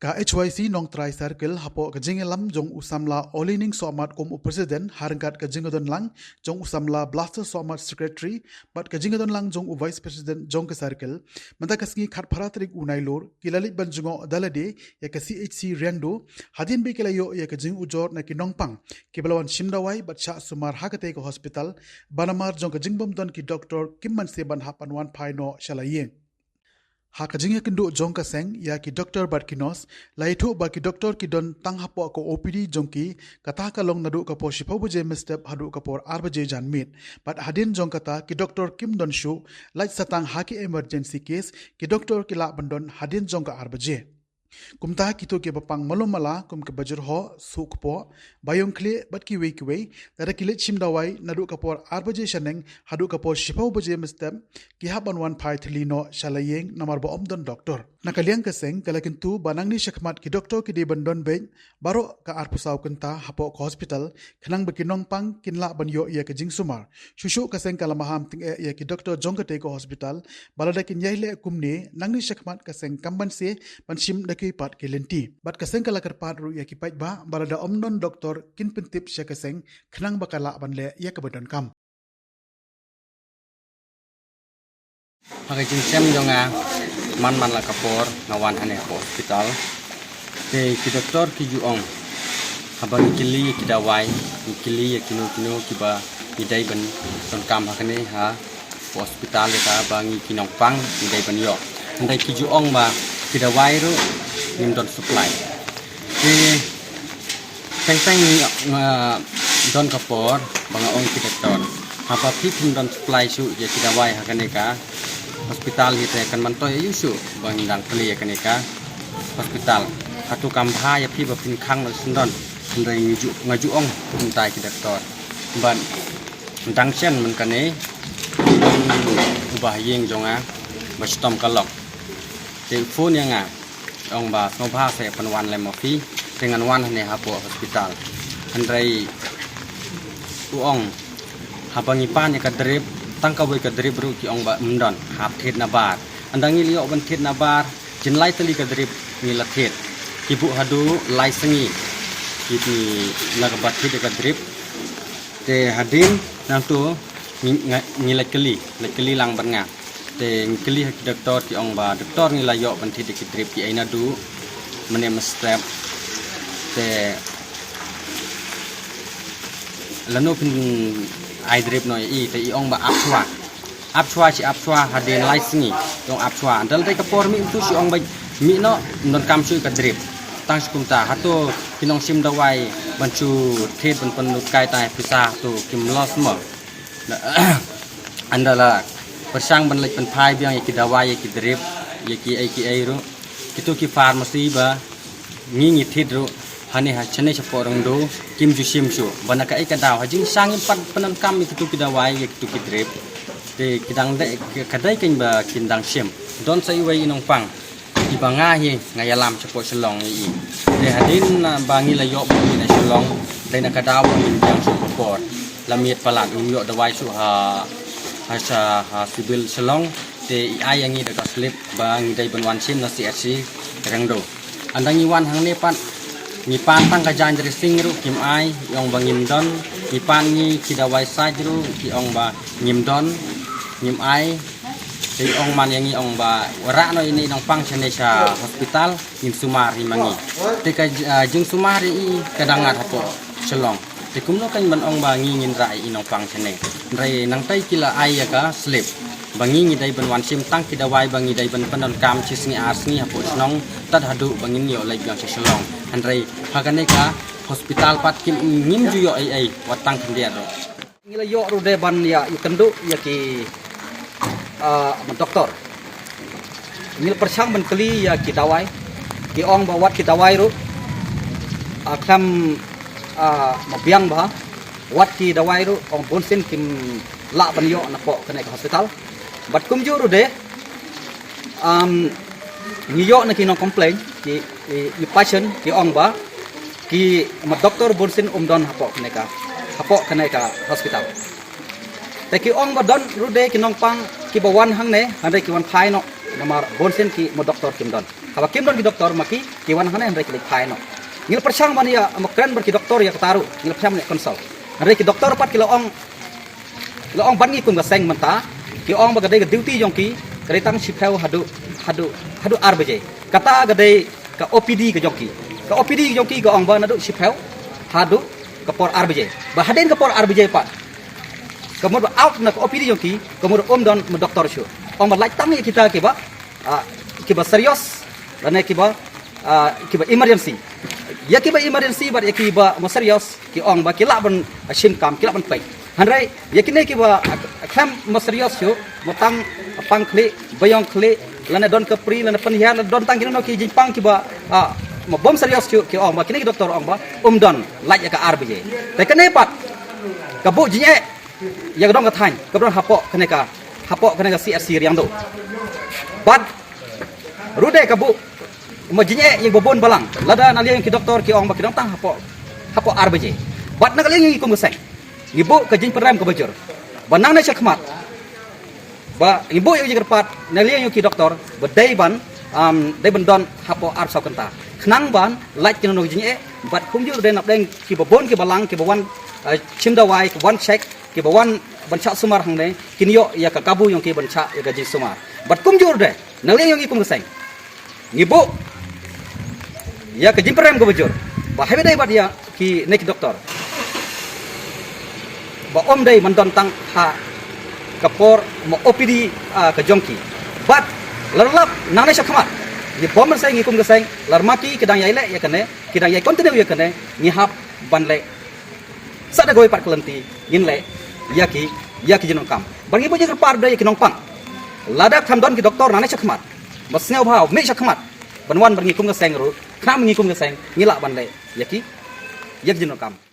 Ka HYC nong try circle hapo ka jingelam jong usamla olining somat kom president harangkat ka jingadon lang jong usamla blaster somat secretary but ka jingadon lang jong vice president jong ka circle manta kasngi khat paratrik unailor kilalik banjungo dalade ya ka CHC riangdo hadin be kilayo ya ka jing ujor na kinong pang kibalawan shimdawai but sha sumar hakate ko hospital banamar jong ka jingbom don ki doctor kimman seban hapan wan phaino shalaye Hakajingya kendo jong ka seng ya ki doktor bat kinos laito ba ki doktor ki don tang hapo ko OPD jongki kata ka long nadu ka po shipo buje mistep hadu ka por arbaje janmit but hadin jong kata ki doktor kim don shu lait satang haki emergency case ki doktor ki la bandon hadin jong ka arbaje kumta kito ke bapang malomala kum ke bajur ho suk po bayong kle bat ki we dara kilit shimdawai nadu kapor arbaje shaneng hadu kapor shipau baje mistem ki haban wan phai thlino shalayeng namar bo omdon doctor nakaliang ka seng kalakin tu banangni shakmat ki doctor ki de bandon be baro ka arpusaw kenta hapo ko hospital khanang bakinong pang kinla banyo ya ka jingsumar shushu ka seng kalamaham ting ya ki doctor jongkate ko hospital balada kin yaile kumne nangni shakmat ka seng kamban se banshim daki pat kelenti bat kaseng kala karpat ru ya kipai ba balada omnon doktor kin pentip sya kaseng khnang bakala banle ya kabadon kam Pakai cincem jonga man la kapor ngawan hane hospital te ki doktor ki juong haba kili ki dawai kili ya kinu kiba idai ban ton kam hakane ha hospital ka bangi kinong pang idai ban yo ndai ki juong ba ki dawai ru nim don supply te teng don kapor banga ong ki doktor haba pipin don supply su ya ki dawai hakane ka hospital hite kan mantoy yusu bang dang peli kaneka hospital atu kampha ya pi bapin khang sindon ndai ngaju ong kuntai ki doktor ban dang chen man kane ubah yeng jonga ba stom kalok telefon yang ong ba ngobha se panwan le mofi dengan wan ne hapo hospital andrai uong habangi pan ya kadrip tangka boy ka drip ru ki ong ba mndon hap thet na bar andangi liok ban thet na bar jinlai tali ka drip ni la thet ki bu hadu lai sengi ki la ka bat thet ka drip te hadin nang tu ni la keli lang ban nga te keli ki doktor ki ong ba doktor ni la yok ban thet ki drip ki aina du mene mestep te lanu pin ai drip no i te i ong ba apchwa hadin license dong apchwa dal dai kapor mi tu si ong ba mi no non kam su ka drip tang skumta hato kinong sim dawai banchu thet ban pan kai tai pisa tu kim los mo andala persang ban lek pan phai biang ki dawai ki drip ki ai ru kitu ki pharmacy ba ngi thet ru hani ha chane chapo rong do kim ju sim su banaka ai ka daw hajing sang pat panan kam itu ki dawai ki ki drip te kidang de kadai kin ba kindang sim don sai wai inong pang ki banga hi ngayalam chapo selong i te hadin bangi la yo bi na selong te na ka daw min yang su por lamiet palat yo dawai su ha sibil selong te ai yang i da slip bang dai banwan sim na CHC rang do andangi wan hang ne pat mi pan tang ka jan dressing ru kim ai yong bangim don mi pan ni ki dawai sai ru ki ong ba ngim don ngim ai te ong man yang ong ba ora no ini nong pang chane cha hospital ngim sumari mangi te ka jing sumari i kadangat hapo selong te kumno kan ban ong ba ngin rai inong pang chane rai nang tai kila ai ya ka slip bangi ngi dai ban wan sim tang ki dawai bangi dai ban panon kam chisngi asngi hapo snong tad hadu bangin yo lai yang selong andrai hakane ka hospital pat kim ngim ju yo ai watang kendia ro ngila yo ru de ban ya ikendu ya ki doktor ngil persang ban keli ya ki dawai ki ong bawat ki dawai ru akam mabiang ba wat ki dawai ru ong bonsin kim la ban yo na po kane ka hospital bat kum ju ru de ngiyo na kinong complain ki patient ki ong ba ki ma doktor bonsin don hapo kaneka hospital te ki ong ba don rude kinong pang ki bawan hang ne hande ki wan phai no namar bonsin ki ma doktor kim don haba kim don ki doktor maki ki wan hane andre ki phai no ngil persang man ya mokren ber ki doktor ya kataru ngil persang ne konsol andre ki doktor pat ki lo ong ban ngi kum ga seng manta ki ong ba ga de duty jong ki kare tang sipeu hadu arbaje kata ga de ka OPD ka jong ki ka OPD jong ki ga ong ba na du sipeu hadu ka por arbaje ba haden ka por arbaje pat kemudian out na ka OPD jong ki kemudian don doktor shu ong ba like tang kita ki ba serius dan ki ba emergency ya ki ba emergency ba ya ki ba mo serius ki ong ba ki la ban sim kam ki la ban pai hanrai ya ki ne ki ba kham mo serius shu mo tang pang kli bayong kli lana don ka pri lana panhian don tang ki no ki jing pang ki ba mo bom serius shu ki ong ba ki ne ki doktor ong ba don like ya ka arbije te ka ne pat ka bu jing ya dong ka thain ka don hapo kene ka CRC riang do bat rude ka bu mo jing yang bobon balang lada na liang ki doktor ki ong ba ki dong tang hapo arbije bat na ka liang ki kum ka seng ibu ka jing peram ka bajur banang na chakmat ba ibu yang jerpat na liang ki doktor ba dai ban don hapo ar sa kanta khnang ban like ki no jing bat kum ju de nap deng ki bobon ki balang ki bawan chim da wai ki wan check ki bawan bancha sumar hang ne kinyo ya ka kabu yang ki bancha ya ka jing sumar bat kum ju de na liang ki kum ka seng ibu ya ke jimperam ke bujur ba hebe dai bat ya ki nek doktor ba om dai mandon tang ha kapor mo OPD ke jongki bat lerlap nane sakmat di bom sai ngi kum ke seng larmaki kedang yai le ya kene kedang yai kontinu ya kene ngi hap ban le sada goi pat kelenti ngin le ya ki jinong kam bang ibu je par dai ki nong pang ladak tham don ki doktor nane sakmat mas ngau bhau me sakmat banwan bang ngi kum ke seng ru kham ngi kum ke seng ngila ban le ya ki jinong kam